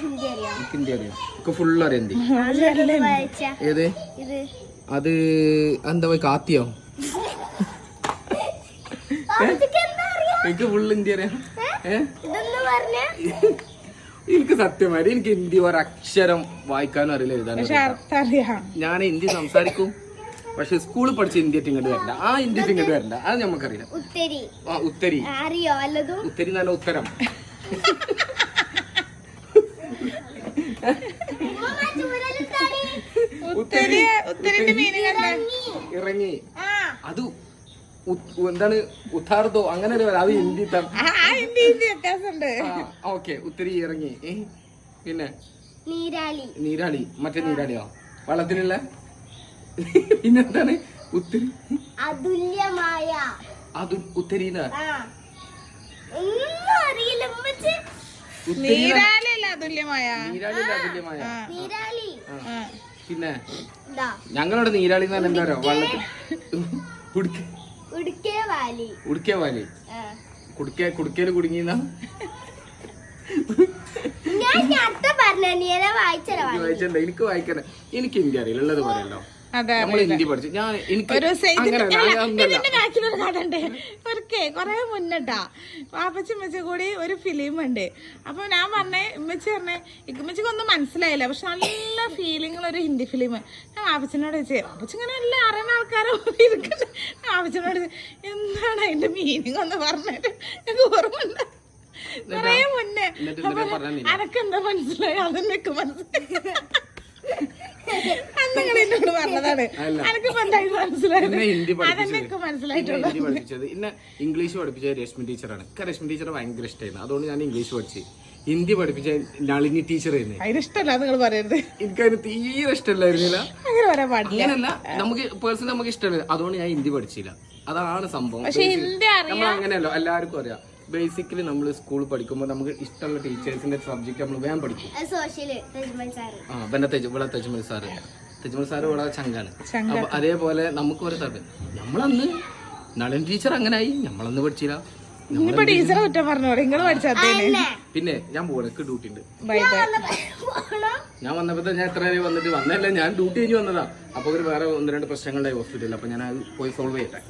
ഹിന്ദി അറിയാം ഫുള്ള് അറിയാം ഹിന്ദി. ഏത് അത് എന്താ പോയി കാത്തിയോ? എനിക്ക് ഫുള്ള് ഹിന്ദി അറിയാം. എനിക്ക് സത്യമായി എനിക്ക് ഹിന്ദി ഒരക്ഷരം വായിക്കാനും അറിയില്ല, എഴുതാനും. ഞാൻ ഹിന്ദി സംസാരിക്കും, പക്ഷെ സ്കൂളിൽ പഠിച്ച ഹിന്ദി ഇങ്ങോട്ട് വരണ്ട. ആ ഹിന്ദി ഇങ്ങോട്ട് വരണ്ട, അത് നമുക്കറിയില്ല. ഉത്തരി ഉത്തരി നല്ല ഉത്തരം. ഇറങ്ങി അത് എന്താണ് ഉത്താർദോ അങ്ങനെ അത് ഹിന്ദി. ഓക്കെ ഉത്തരി ഇറങ്ങി. പിന്നെ നീരാളി മറ്റേ നീരാളിയോ വള്ളത്തിലുള്ള. പിന്നെന്താണ് ഉത്തരി അത് ഉത്തരീന പിന്നെ ഞങ്ങളുടെ നീരാളി എന്ന് പറഞ്ഞാൽ എന്താ പറയുക വള്ളത്തിൽ കുടുക്കയില് കുടുങ്ങിയെന്നാ വായിച്ചണ്ട. എനിക്ക് വായിക്കണേ, എനിക്ക് ഹിന്ദി അറിയില്ല, ഉള്ളത് പറയല്ലോ. നമ്മൾ ഹിന്ദി പഠിച്ചു. ഞാൻ എനിക്ക് കൊറേ മുന്നട്ടാ വാപ്പച്ചമ്മച്ച കൂടി ഒരു ഫിലിം ഉണ്ട്. അപ്പൊ ഞാൻ പറഞ്ഞേ ഉമ്മച്ചി പറഞ്ഞേ ഇമ്മച്ചിക്കൊന്നും മനസ്സിലായില്ല, പക്ഷെ നല്ല ഫീലിംഗ് ഒരു ഹിന്ദി ഫിലിം. ഞാൻ വാപ്പച്ചനോട് ചോദിച്ചേ, വാപ്പച്ച ഇങ്ങനെ എല്ലാം അറിയുന്ന ആൾക്കാരെ ഇരിക്കുന്നത്. വാപ്പച്ചനോട് എന്താണ് അതിന്റെ മീനിങ് ഒന്ന് പറഞ്ഞിട്ട് എനിക്ക് ഓർമ്മയുണ്ട് കൊറേ മുന്നേ. അനക്കെന്താ മനസ്സിലായി? അതെന്നൊക്കെ മനസ്സിലായി. ഇംഗ്ലീഷ് പഠിപ്പിച്ച രശ്മി ടീച്ചറാണ്. രശ്മി ടീച്ചറെ ഭയങ്കര ഇഷ്ടമായിരുന്നു, അതുകൊണ്ട് ഞാൻ ഇംഗ്ലീഷ് പഠിച്ചു. ഹിന്ദി പഠിപ്പിച്ച നളിനി ടീച്ചറായിരുന്നു. എനിക്കതിന് തീരെ ഇഷ്ടമല്ലായിരുന്നില്ല. അങ്ങനല്ല, നമുക്ക് പേഴ്സണലി നമുക്ക് ഇഷ്ടമല്ല, അതുകൊണ്ട് ഞാൻ ഹിന്ദി പഠിച്ചില്ല. അതാണ് സംഭവം. നമ്മൾ അങ്ങനെയല്ലോ, എല്ലാവർക്കും അറിയാം. ബേസിക്കലി നമ്മൾ സ്കൂളിൽ പഠിക്കുമ്പോൾ നമുക്ക് ഇഷ്ടമുള്ള ടീച്ചേഴ്സിന്റെ സബ്ജക്ട് നമ്മൾ വേഗം പഠിക്കും. തെജ്മൽ സാറ് വളരെ ചങ്കാണ്. അപ്പൊ അതേപോലെ നമുക്ക് ഒരു താല്പര്യം. നമ്മളന്ന് നളൻ ടീച്ചർ അങ്ങനായി, നമ്മളന്ന് പഠിച്ചില്ല. പിന്നെ ഞാൻ പോണക്ക് ഡ്യൂട്ടി ഉണ്ട്. ഞാൻ വന്നപ്പോ ഞാൻ എത്ര നേരം വന്നിട്ട് വന്നല്ല, ഞാൻ ഡ്യൂട്ടി കഴിഞ്ഞ് വന്നതാ. അപ്പൊ ഒരു വേറെ 1-2 പ്രശ്നങ്ങളുണ്ടായി ഹോസ്പിറ്റലിൽ. അപ്പൊ ഞാൻ അത് പോയി സോൾവ് ചെയ്യട്ടെ.